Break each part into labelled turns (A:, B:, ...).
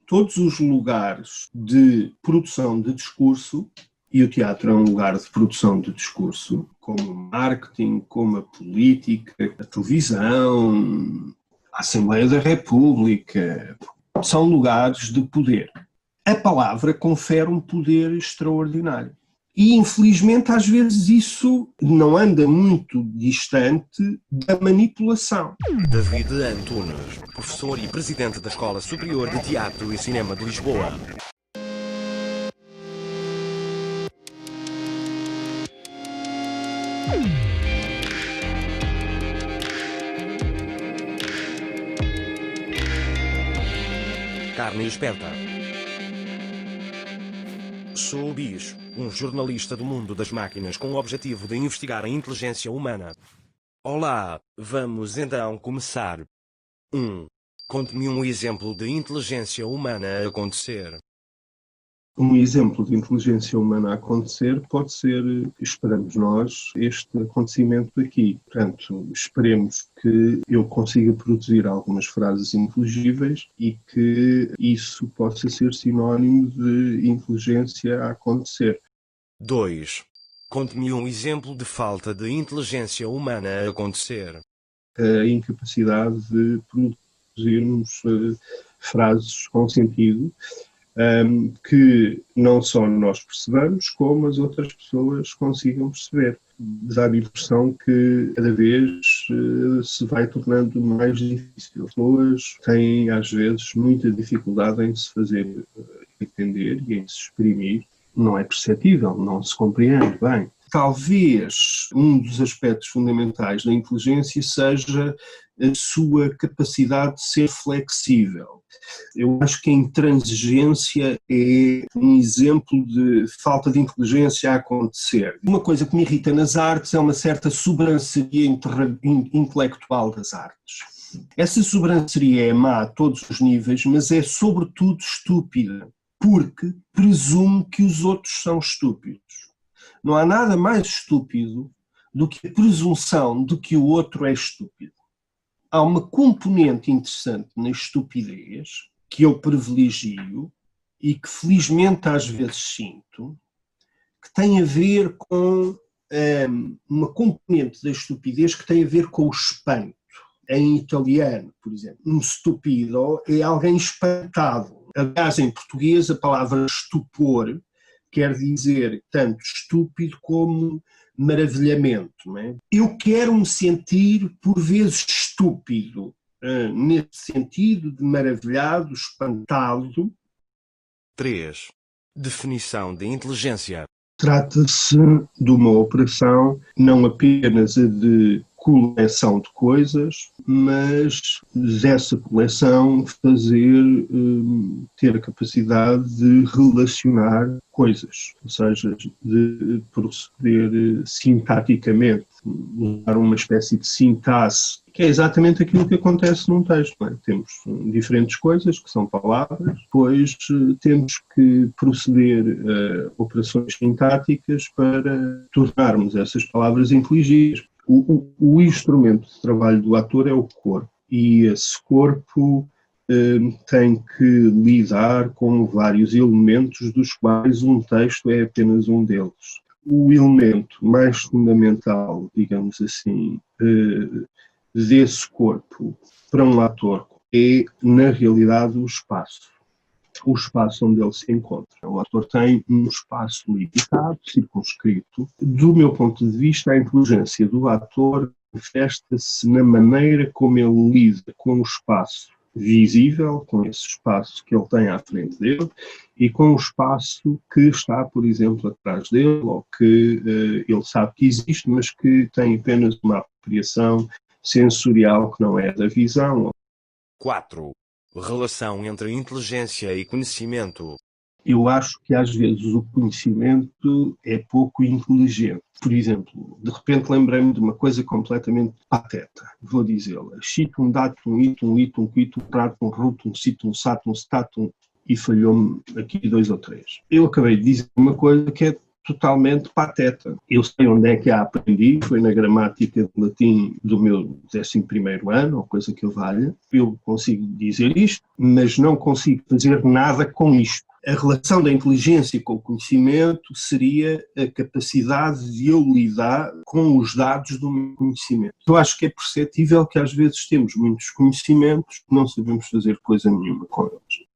A: todos os lugares de produção de discurso, e o teatro é um lugar de produção de discurso, como o marketing, como a política, a televisão, a Assembleia da República, são lugares de poder. A palavra confere um poder extraordinário. E, infelizmente, às vezes isso não anda muito distante da manipulação.
B: David Antunes, professor e presidente da Escola Superior de Teatro e Cinema de Lisboa. Carne esperta. Sou o Bicho, um jornalista do mundo das máquinas com o objetivo de investigar a inteligência humana. Olá, vamos então começar. 1. Conte-me um exemplo de inteligência humana a acontecer.
A: Um exemplo de inteligência humana a acontecer pode ser, esperamos nós, este acontecimento aqui. Portanto, esperemos que eu consiga produzir algumas frases inteligíveis e que isso possa ser sinónimo de inteligência a acontecer.
B: 2. Conte-me um exemplo de falta de inteligência humana a acontecer.
A: A incapacidade de produzirmos frases com sentido, que não só nós percebamos, como as outras pessoas consigam perceber. Dá a impressão que cada vez se vai tornando mais difícil. As pessoas têm, às vezes, muita dificuldade em se fazer entender e em se exprimir. Não é perceptível, não se compreende bem. Talvez um dos aspectos fundamentais da inteligência seja a sua capacidade de ser flexível. Eu acho que a intransigência é um exemplo de falta de inteligência a acontecer. Uma coisa que me irrita nas artes é uma certa sobranceria intelectual das artes. Essa sobranceria é má a todos os níveis, mas é sobretudo estúpida, porque presume que os outros são estúpidos. Não há nada mais estúpido do que a presunção de que o outro é estúpido. Há uma componente interessante na estupidez que eu privilegio e que felizmente às vezes sinto, que tem a ver com uma componente da estupidez que tem a ver com o espanto. Em italiano, por exemplo, um stupido é alguém espantado. Aliás, em português, a palavra estupor quer dizer tanto estúpido como maravilhamento. Não é? Eu quero me sentir, por vezes, estúpido, nesse sentido de maravilhado, espantado.
B: 3. Definição de inteligência.
A: Trata-se de uma operação não apenas a de coleção de coisas, mas dessa coleção ter a capacidade de relacionar coisas, ou seja, de proceder sintaticamente, usar uma espécie de sintaxe, que é exatamente aquilo que acontece num texto. Não é? Temos diferentes coisas, que são palavras, depois temos que proceder a operações sintáticas para tornarmos essas palavras inteligíveis. O instrumento de trabalho do ator é o corpo, e esse corpo tem que lidar com vários elementos, dos quais um texto é apenas um deles. O elemento mais fundamental, digamos assim, desse corpo para um ator é, na realidade, o espaço onde ele se encontra. O ator tem um espaço limitado, circunscrito. Do meu ponto de vista, a inteligência do ator manifesta-se na maneira como ele lida com o espaço visível, com esse espaço que ele tem à frente dele, e com o espaço que está, por exemplo, atrás dele, ou que ele sabe que existe, mas que tem apenas uma apropriação sensorial que não é da visão.
B: 4. Relação entre inteligência e conhecimento.
A: Eu acho que às vezes o conhecimento é pouco inteligente. Por exemplo, de repente lembrei-me de uma coisa completamente pateta. Vou dizê-la. Citum, datum, itum, litum, quitum, pratum, rutum, situm, satum, statum, e falhou-me aqui 2 ou 3. Eu acabei de dizer uma coisa que é totalmente pateta. Eu sei onde é que a aprendi, foi na gramática de latim do meu 11º ano, ou coisa que eu valha. Eu consigo dizer isto, mas não consigo fazer nada com isto. A relação da inteligência com o conhecimento seria a capacidade de eu lidar com os dados do meu conhecimento. Eu acho que é perceptível que às vezes temos muitos conhecimentos que não sabemos fazer coisa nenhuma com eles.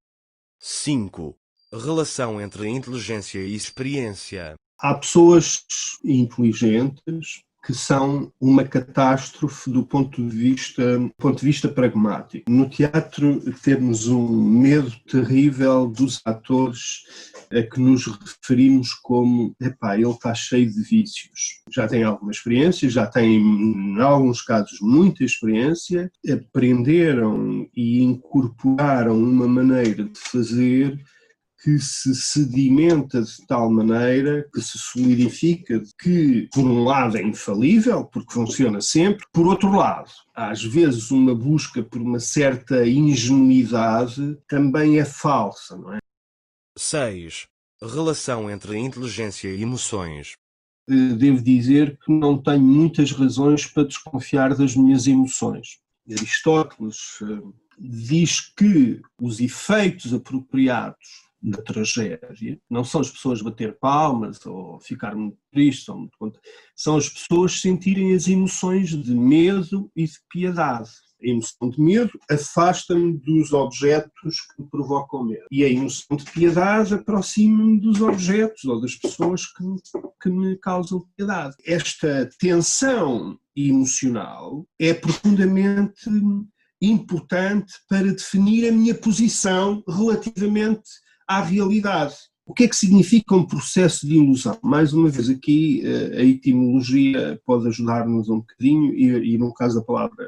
B: 5. Relação entre inteligência e experiência.
A: Há pessoas inteligentes que são uma catástrofe do ponto de vista pragmático. No teatro temos um medo terrível dos atores a que nos referimos como, ele está cheio de vícios. Já tem alguma experiência, já tem, em alguns casos, muita experiência, aprenderam e incorporaram uma maneira de fazer que se sedimenta de tal maneira, que se solidifica, que por um lado é infalível, porque funciona sempre, por outro lado, às vezes uma busca por uma certa ingenuidade também é falsa, não é?
B: 6. Relação entre inteligência e emoções.
A: Devo dizer que não tenho muitas razões para desconfiar das minhas emoções. Aristóteles diz que os efeitos apropriados da tragédia não são as pessoas bater palmas ou ficar muito tristes, ou muito contentes, são as pessoas sentirem as emoções de medo e de piedade. A emoção de medo afasta-me dos objetos que me provocam medo. E a emoção de piedade aproxima-me dos objetos ou das pessoas que me causam piedade. Esta tensão emocional é profundamente importante para definir a minha posição relativamente à realidade. O que é que significa um processo de ilusão? Mais uma vez, aqui a etimologia pode ajudar-nos um bocadinho e no caso da palavra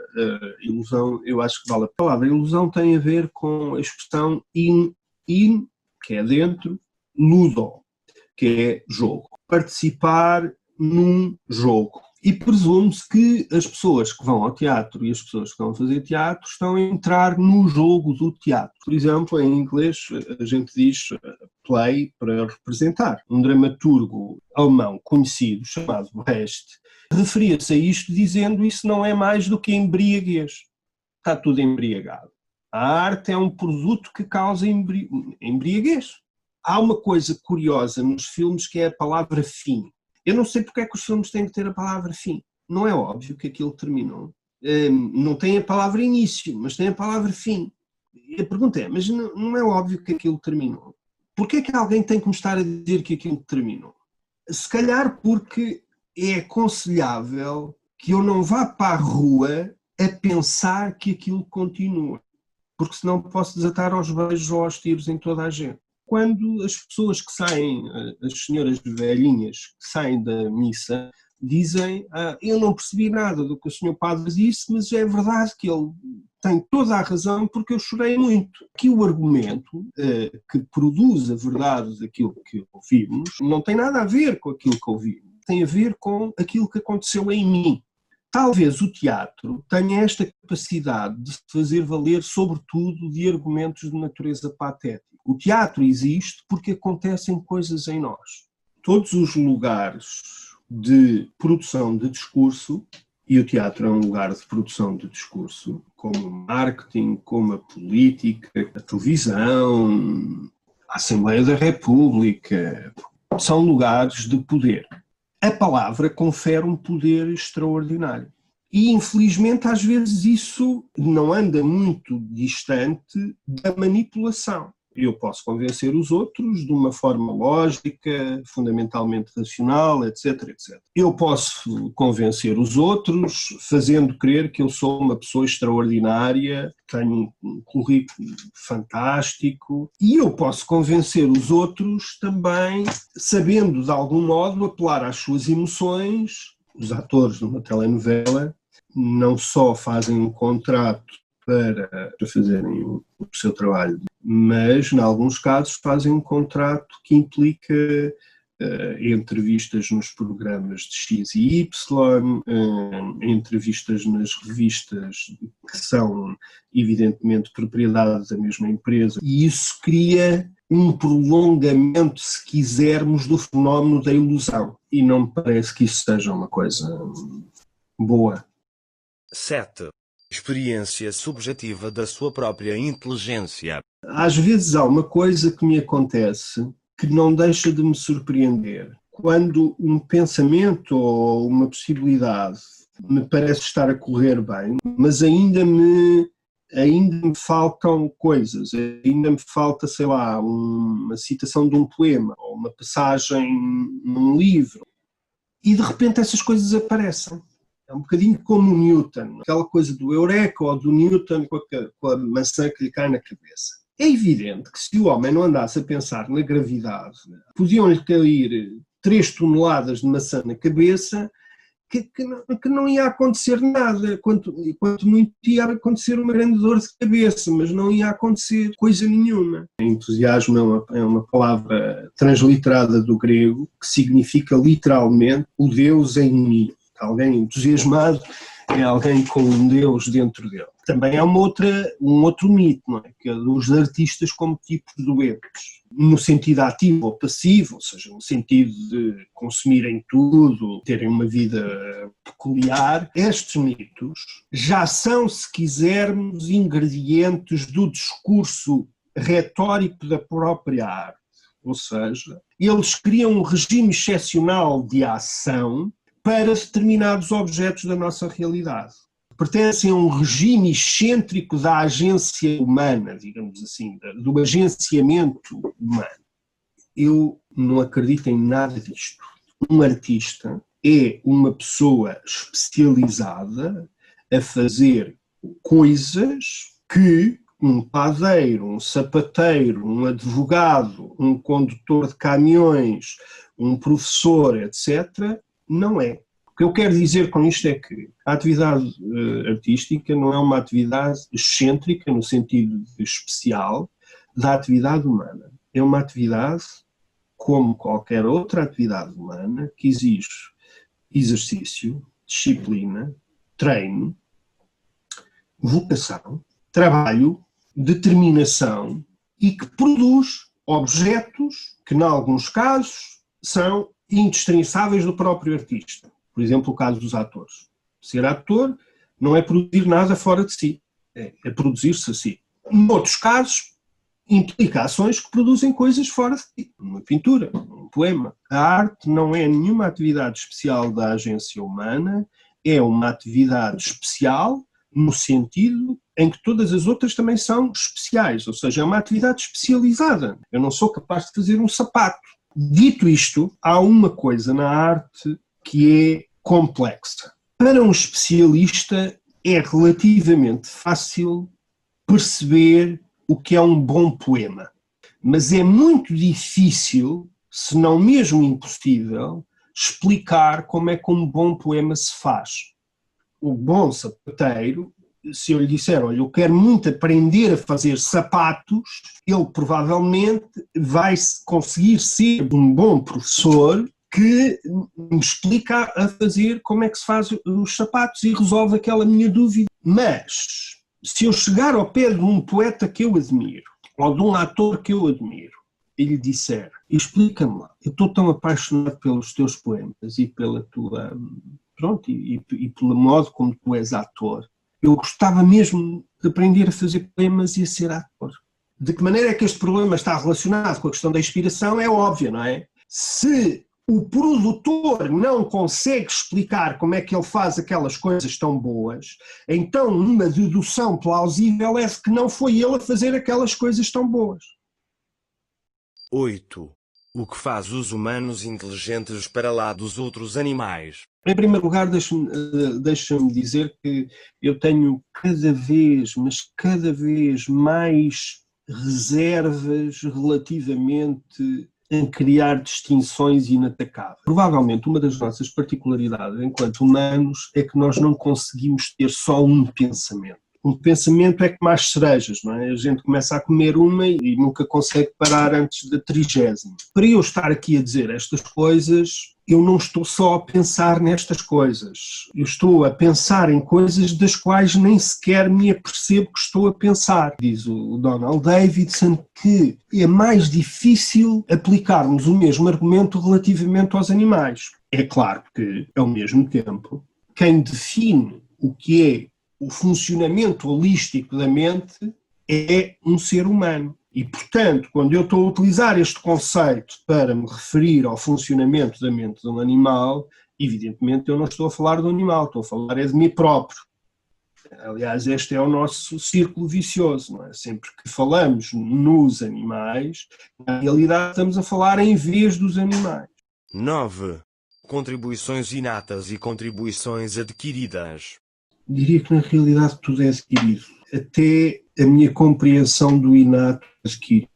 A: ilusão, eu acho que vale a palavra. Ilusão tem a ver com a expressão in, que é dentro, ludo, que é jogo. Participar num jogo. E presume-se que as pessoas que vão ao teatro e as pessoas que vão fazer teatro estão a entrar no jogo do teatro. Por exemplo, em inglês a gente diz play para representar. Um dramaturgo alemão conhecido chamado Brecht referia-se a isto dizendo isso não é mais do que embriaguez. Está tudo embriagado. A arte é um produto que causa embriaguez. Há uma coisa curiosa nos filmes que é a palavra fim. Eu não sei porque é que os filmes têm que ter a palavra fim. Não é óbvio que aquilo terminou. Não tem a palavra início, mas tem a palavra fim. E a pergunta é, mas não é óbvio que aquilo terminou? Porquê é que alguém tem que me estar a dizer que aquilo terminou? Se calhar porque é aconselhável que eu não vá para a rua a pensar que aquilo continua. Porque senão posso desatar aos beijos ou aos tiros em toda a gente. Quando as pessoas que saem, as senhoras velhinhas que saem da missa, dizem eu não percebi nada do que o senhor padre disse, mas é verdade que ele tem toda a razão porque eu chorei muito. Que o argumento que produz a verdade daquilo que ouvimos não tem nada a ver com aquilo que ouvimos, tem a ver com aquilo que aconteceu em mim. Talvez o teatro tenha esta capacidade de se fazer valer, sobretudo, de argumentos de natureza patética. O teatro existe porque acontecem coisas em nós. Todos os lugares de produção de discurso, e o teatro é um lugar de produção de discurso, como o marketing, como a política, a televisão, a Assembleia da República, são lugares de poder. A palavra confere um poder extraordinário. E, infelizmente, às vezes isso não anda muito distante da manipulação. Eu posso convencer os outros de uma forma lógica, fundamentalmente racional, etc, etc. Eu posso convencer os outros fazendo crer que eu sou uma pessoa extraordinária, tenho um currículo fantástico, e eu posso convencer os outros também sabendo, de algum modo, apelar às suas emoções. Os atores numa telenovela não só fazem um contrato para fazerem o seu trabalho, mas, em alguns casos, fazem um contrato que implica entrevistas nos programas de X e Y, entrevistas nas revistas que são, evidentemente, propriedade da mesma empresa. E isso cria um prolongamento, se quisermos, do fenómeno da ilusão. E não me parece que isso seja uma coisa boa.
B: 7. Experiência subjetiva da sua própria inteligência.
A: Às vezes há uma coisa que me acontece que não deixa de me surpreender. Quando um pensamento ou uma possibilidade me parece estar a correr bem, mas ainda me faltam coisas, ainda me falta, sei lá, uma citação de um poema ou uma passagem num livro, e de repente essas coisas aparecem. É um bocadinho como o Newton, aquela coisa do Eureka ou do Newton com a maçã que lhe cai na cabeça. É evidente que se o homem não andasse a pensar na gravidade, podiam-lhe cair 3 toneladas de maçã na cabeça, que não ia acontecer nada, quanto muito ia acontecer uma grande dor de cabeça, mas não ia acontecer coisa nenhuma. Entusiasmo é uma palavra transliterada do grego, que significa literalmente o Deus em mim. Alguém entusiasmado é alguém com um Deus dentro dele. Também há um outro mito, não é? Que é dos artistas como tipos doentes, no sentido ativo ou passivo, ou seja, no sentido de consumirem tudo, terem uma vida peculiar. Estes mitos já são, se quisermos, ingredientes do discurso retórico da própria arte. Ou seja, eles criam um regime excepcional de ação para determinados objetos da nossa realidade. Pertencem a um regime excêntrico da agência humana, digamos assim, do agenciamento humano. Eu não acredito em nada disto. Um artista é uma pessoa especializada a fazer coisas que um padeiro, um sapateiro, um advogado, um condutor de caminhões, um professor, etc., não é. O que eu quero dizer com isto é que a atividade artística não é uma atividade excêntrica, no sentido especial, da atividade humana. É uma atividade, como qualquer outra atividade humana, que exige exercício, disciplina, treino, vocação, trabalho, determinação e que produz objetos que, em alguns casos, são indispensáveis do próprio artista. Por exemplo, o caso dos atores. Ser ator não é produzir nada fora de si, é produzir-se a si. Em outros casos, implica ações que produzem coisas fora de si. Uma pintura, um poema. A arte não é nenhuma atividade especial da agência humana, é uma atividade especial no sentido em que todas as outras também são especiais, ou seja, é uma atividade especializada. Eu não sou capaz de fazer um sapato. Dito isto, há uma coisa na arte que é complexa. Para um especialista é relativamente fácil perceber o que é um bom poema, mas é muito difícil, se não mesmo impossível, explicar como é que um bom poema se faz. O bom sapateiro, se eu lhe disser, olha, eu quero muito aprender a fazer sapatos, ele provavelmente vai conseguir ser um bom professor que me explica a fazer como é que se faz os sapatos e resolve aquela minha dúvida. Mas, se eu chegar ao pé de um poeta que eu admiro, ou de um ator que eu admiro, e lhe disser, explica-me lá, eu estou tão apaixonado pelos teus poemas e pela tua... Pronto, e pelo modo como tu és ator, eu gostava mesmo de aprender a fazer poemas e a ser ator. De que maneira é que este problema está relacionado com a questão da inspiração é óbvio, não é? Se o produtor não consegue explicar como é que ele faz aquelas coisas tão boas, então uma dedução plausível é que não foi ele a fazer aquelas coisas tão boas.
B: 8. O que faz os humanos inteligentes para lá dos outros animais?
A: Em primeiro lugar, deixa-me dizer que eu tenho cada vez mais reservas relativamente a criar distinções inatacáveis. Provavelmente uma das nossas particularidades enquanto humanos é que nós não conseguimos ter só um pensamento. Um pensamento é como as cerejas, não é? A gente começa a comer uma e nunca consegue parar antes da 30ª. Para eu estar aqui a dizer estas coisas, eu não estou só a pensar nestas coisas. Eu estou a pensar em coisas das quais nem sequer me apercebo que estou a pensar. Diz o Donald Davidson que é mais difícil aplicarmos o mesmo argumento relativamente aos animais. É claro que, ao mesmo tempo, quem define o que é o funcionamento holístico da mente é um ser humano. E, portanto, quando eu estou a utilizar este conceito para me referir ao funcionamento da mente de um animal, evidentemente eu não estou a falar do animal, estou a falar é de mim próprio. Aliás, este é o nosso círculo vicioso, não é? Sempre que falamos nos animais, na realidade estamos a falar em vez dos animais.
B: 9. Contribuições inatas e contribuições adquiridas.
A: Diria que na realidade tudo é adquirido. Até a minha compreensão do inato é adquirido.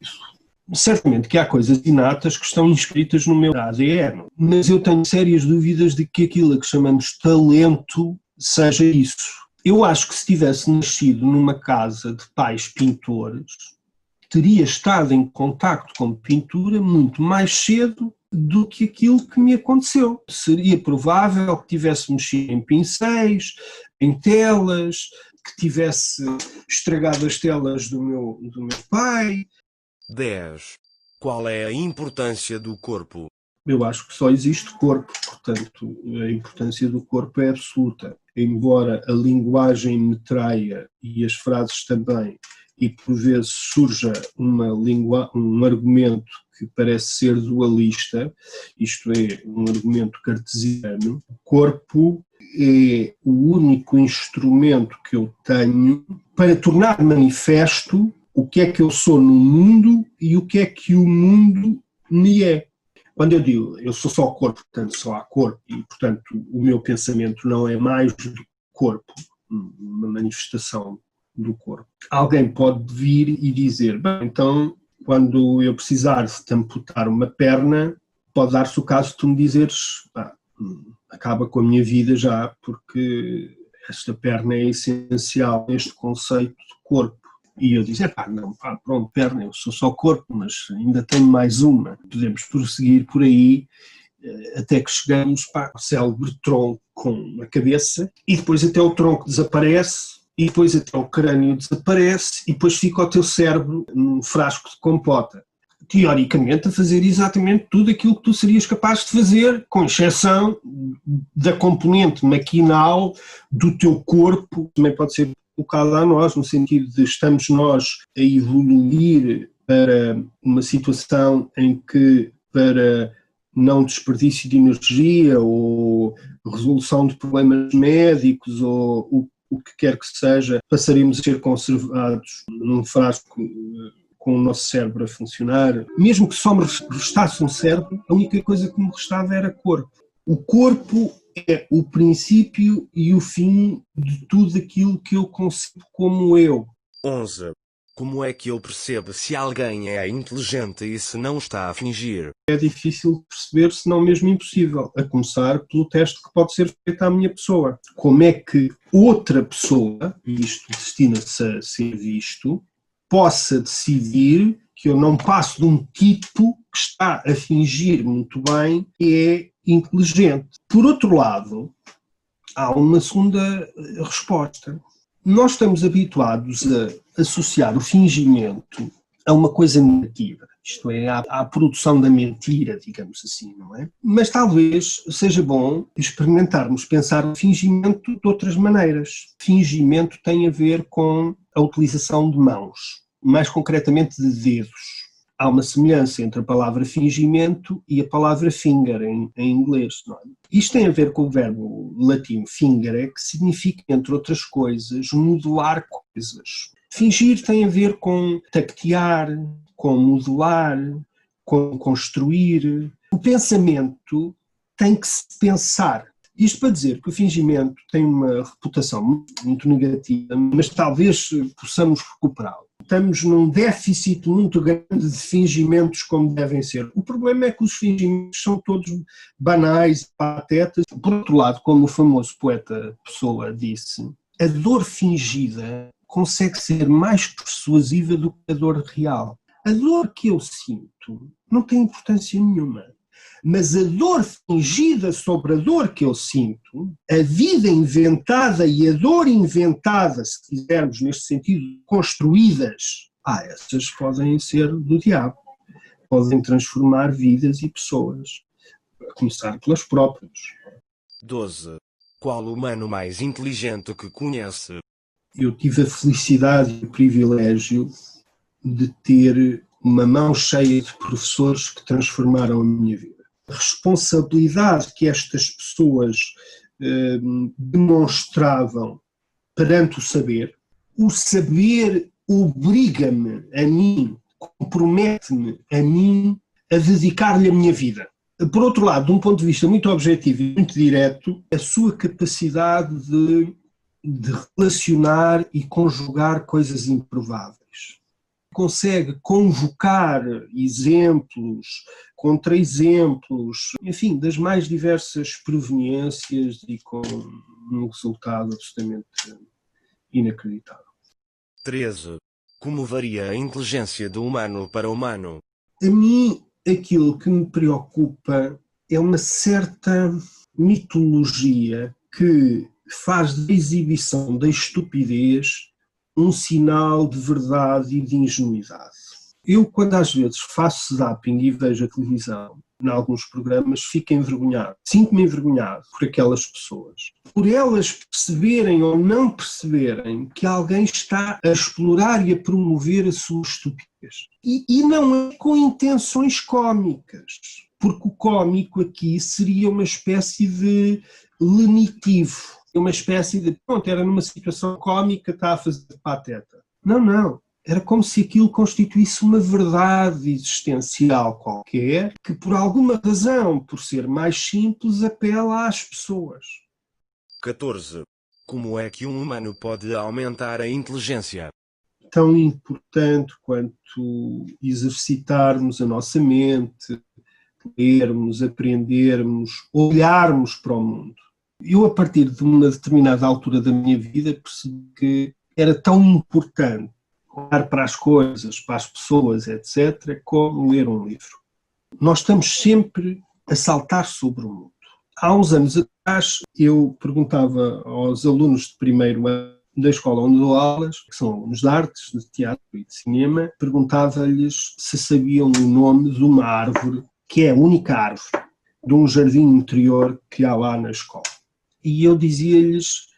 A: Certamente que há coisas inatas que estão inscritas no meu ADN, mas eu tenho sérias dúvidas de que aquilo a que chamamos talento seja isso. Eu acho que se tivesse nascido numa casa de pais pintores, teria estado em contacto com pintura muito mais cedo do que aquilo que me aconteceu. Seria provável que tivesse mexido em pincéis, em telas, que tivesse estragado as telas do meu pai.
B: 10. Qual é a importância do corpo?
A: Eu acho que só existe corpo, portanto, a importância do corpo é absoluta. Embora a linguagem me traia e as frases também, e por vezes surja um argumento que parece ser dualista, isto é, um argumento cartesiano, o corpo é o único instrumento que eu tenho para tornar manifesto o que é que eu sou no mundo e o que é que o mundo me é. Quando eu digo, eu sou só corpo, portanto só há corpo, e portanto o meu pensamento não é mais do corpo, uma manifestação do corpo. Alguém pode vir e dizer, bem, então quando eu precisar de te amputar uma perna, pode dar-se o caso de tu me dizeres, acaba com a minha vida já, porque esta perna é essencial neste conceito de corpo. E eu disse, pronto, perna, eu sou só corpo, mas ainda tenho mais uma. Podemos prosseguir por aí até que chegamos ao célebre tronco com a cabeça, e depois até o tronco desaparece, e depois até o crânio desaparece, e depois fica o teu cérebro num frasco de compota. Teoricamente a fazer exatamente tudo aquilo que tu serias capaz de fazer, com exceção da componente maquinal do teu corpo, também pode ser colocado a nós, no sentido de estamos nós a evoluir para uma situação em que, para não desperdício de energia ou resolução de problemas médicos ou o que quer que seja, passaremos a ser conservados num frasco com o nosso cérebro a funcionar. Mesmo que só me restasse um cérebro, a única coisa que me restava era corpo. O corpo é o princípio e o fim de tudo aquilo que eu concebo como eu.
B: 11. Como é que eu percebo se alguém é inteligente e se não está a fingir?
A: É difícil perceber, se não mesmo impossível, a começar pelo teste que pode ser feito à minha pessoa. Como é que outra pessoa, e isto destina-se a ser visto, possa decidir que eu não passo de um tipo que está a fingir muito bem e é inteligente. Por outro lado, há uma segunda resposta. Nós estamos habituados a associar o fingimento a uma coisa negativa, isto é, à produção da mentira, digamos assim, não é? Mas talvez seja bom experimentarmos pensar o fingimento de outras maneiras. Fingimento tem a ver com a utilização de mãos, mais concretamente de dedos. Há uma semelhança entre a palavra fingimento e a palavra finger em inglês. Não é? Isto tem a ver com o verbo latino fingere, que significa, entre outras coisas, modelar coisas. Fingir tem a ver com tactear, com modelar, com construir. O pensamento tem que se pensar. Isto para dizer que o fingimento tem uma reputação muito negativa, mas talvez possamos recuperá-lo. Estamos num déficit muito grande de fingimentos como devem ser. O problema é que os fingimentos são todos banais, patetas. Por outro lado, como o famoso poeta Pessoa disse, a dor fingida consegue ser mais persuasiva do que a dor real. A dor que eu sinto não tem importância nenhuma.
C: Mas a dor fingida sobre a dor que eu sinto, a vida inventada e a dor inventada, se quisermos neste sentido, construídas, essas podem ser do diabo. Podem transformar vidas e pessoas, a começar pelas próprias.
B: 12. Qual o humano mais inteligente que conhece?
C: Eu tive a felicidade e o privilégio de ter uma mão cheia de professores que transformaram a minha vida. A responsabilidade que estas pessoas demonstravam perante o saber obriga-me a mim, compromete-me a mim a dedicar-lhe a minha vida. Por outro lado, de um ponto de vista muito objetivo e muito direto, a sua capacidade de relacionar e conjugar coisas improváveis. Consegue convocar exemplos, contra-exemplos, enfim, das mais diversas proveniências e com um resultado absolutamente inacreditável.
B: 13. Como varia a inteligência do humano para o humano?
C: A mim, aquilo que me preocupa é uma certa mitologia que faz da exibição da estupidez um sinal de verdade e de ingenuidade. Eu, quando às vezes faço zapping e vejo a televisão, em alguns programas, fico envergonhado. Sinto-me envergonhado por aquelas pessoas. Por elas perceberem ou não perceberem que alguém está a explorar e a promover a sua estupidez. E não é com intenções cómicas, porque o cómico aqui seria uma espécie de lenitivo, uma espécie de, era numa situação cómica, está a fazer pateta. Não. Era como se aquilo constituísse uma verdade existencial qualquer, que por alguma razão, por ser mais simples, apela às pessoas.
B: 14. Como é que um humano pode aumentar a inteligência?
C: Tão importante quanto exercitarmos a nossa mente, lermos, aprendermos, olharmos para o mundo. Eu, a partir de uma determinada altura da minha vida, percebi que era tão importante olhar para as coisas, para as pessoas, etc., como ler um livro. Nós estamos sempre a saltar sobre o mundo. Há uns anos atrás, eu perguntava aos alunos de primeiro ano da escola onde dou aulas, que são alunos de artes, de teatro e de cinema, perguntava-lhes se sabiam o nome de uma árvore, que é a única árvore, de um jardim interior que há lá na escola. E eu dizia-lhes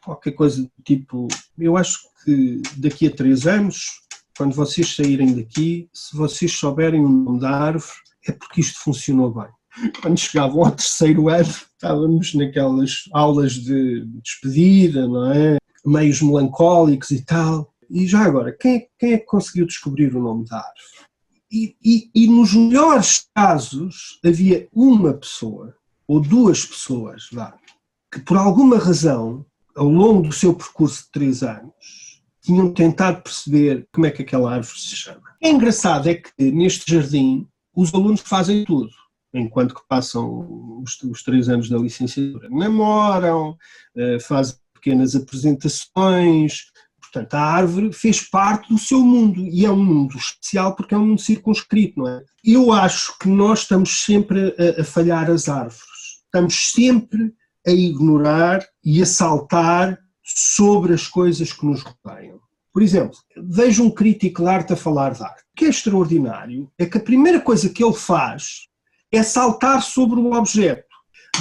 C: qualquer coisa do tipo, eu acho que daqui a 3 anos, quando vocês saírem daqui, se vocês souberem o nome da árvore, é porque isto funcionou bem. Quando chegavam ao 3º ano, estávamos naquelas aulas de despedida, não é? Meios melancólicos e tal. E já agora, quem é que conseguiu descobrir o nome da árvore? E nos melhores casos, havia uma pessoa, ou 2 pessoas, que por alguma razão, ao longo do seu percurso de 3 anos, tinham tentado perceber como é que aquela árvore se chama. É engraçado é que neste jardim os alunos fazem tudo, enquanto que passam os 3 anos da licenciatura. Namoram, fazem pequenas apresentações, portanto a árvore fez parte do seu mundo e é um mundo especial porque é um mundo circunscrito, não é? Eu acho que nós estamos sempre a falhar as árvores, estamos sempre a ignorar e a saltar sobre as coisas que nos rodeiam. Por exemplo, vejo um crítico de arte a falar de arte. O que é extraordinário é que a primeira coisa que ele faz é saltar sobre o objeto.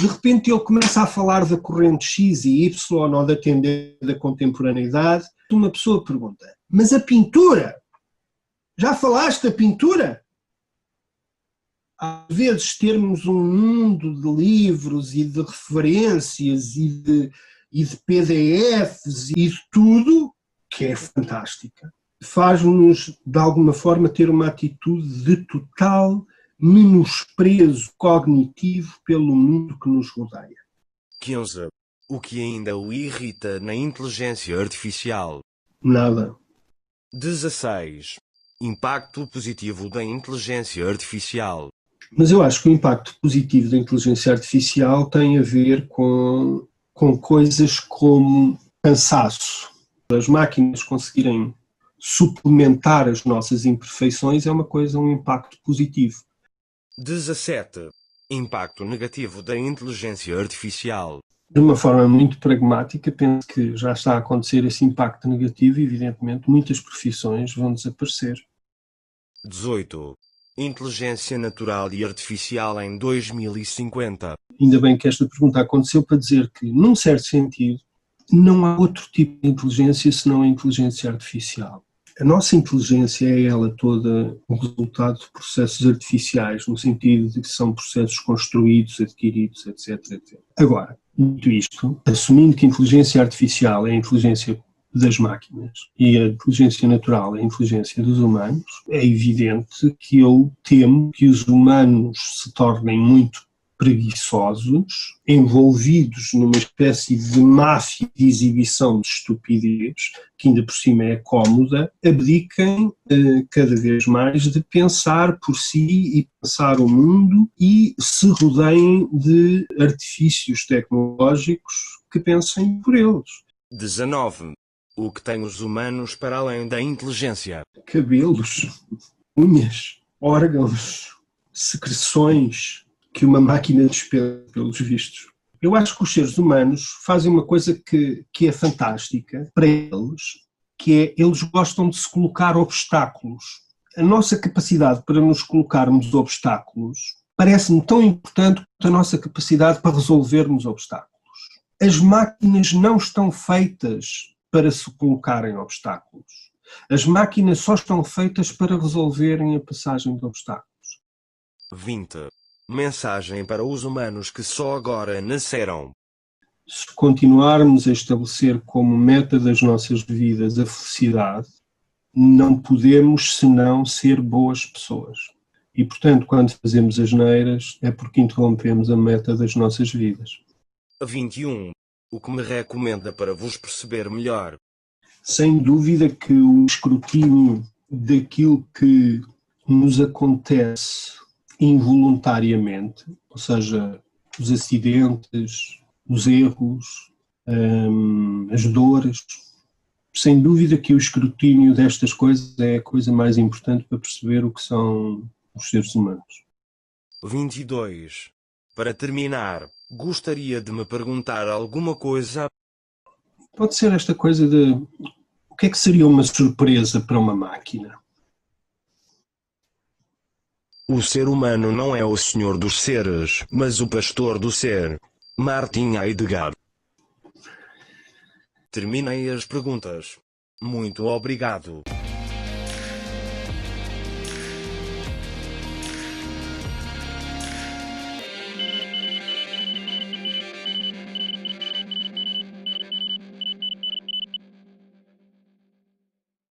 C: De repente ele começa a falar da corrente X e Y ou da tendência da contemporaneidade. Uma pessoa pergunta, mas a pintura? Já falaste da pintura? Às vezes termos um mundo de livros e de referências e de PDFs e de tudo, que é fantástica, faz-nos de alguma forma ter uma atitude de total menosprezo cognitivo pelo mundo que nos rodeia.
B: 15. O que ainda o irrita na inteligência artificial?
C: Nada.
B: 16. Impacto positivo da inteligência artificial.
C: Mas eu acho que o impacto positivo da inteligência artificial tem a ver com coisas como cansaço. As máquinas conseguirem suplementar as nossas imperfeições é uma coisa, um impacto positivo.
B: 17. Impacto negativo da inteligência artificial.
C: De uma forma muito pragmática, penso que já está a acontecer esse impacto negativo e, evidentemente, muitas profissões vão desaparecer.
B: 18. Inteligência natural e artificial em 2050.
C: Ainda bem que esta pergunta aconteceu para dizer que, num certo sentido, não há outro tipo de inteligência senão a inteligência artificial. A nossa inteligência é ela toda o resultado de processos artificiais, no sentido de que são processos construídos, adquiridos, etc, etc. Agora, dito isto, assumindo que a inteligência artificial é a inteligência das máquinas e a inteligência natural é a inteligência dos humanos, é evidente que eu temo que os humanos se tornem muito preguiçosos, envolvidos numa espécie de máfia de exibição de estupidez, que ainda por cima é cómoda, abdiquem cada vez mais de pensar por si e pensar o mundo e se rodeiem de artifícios tecnológicos que pensem por eles.
B: 19. O que tem os humanos para além da inteligência?
C: Cabelos, unhas, órgãos, secreções que uma máquina despede, pelos vistos. Eu acho que os seres humanos fazem uma coisa que é fantástica para eles, que é, eles gostam de se colocar obstáculos. A nossa capacidade para nos colocarmos obstáculos parece-me tão importante quanto a nossa capacidade para resolvermos obstáculos. As máquinas não estão feitas para se colocarem obstáculos. As máquinas só estão feitas para resolverem a passagem de obstáculos.
B: 20. Mensagem para os humanos que só agora nasceram.
C: Se continuarmos a estabelecer como meta das nossas vidas a felicidade, não podemos senão ser boas pessoas. E, portanto, quando fazemos asneiras, é porque interrompemos a meta das nossas vidas.
B: 21. O que me recomenda para vos perceber melhor?
C: Sem dúvida que o escrutínio daquilo que nos acontece involuntariamente, ou seja, os acidentes, os erros, as dores, sem dúvida que o escrutínio destas coisas é a coisa mais importante para perceber o que são os seres humanos.
B: 22. Para terminar, gostaria de me perguntar alguma coisa.
C: Pode ser esta coisa de o que é que seria uma surpresa para uma máquina?
B: O ser humano não é o senhor dos seres, mas o pastor do ser. Martin Heidegger. Terminei as perguntas. Muito obrigado.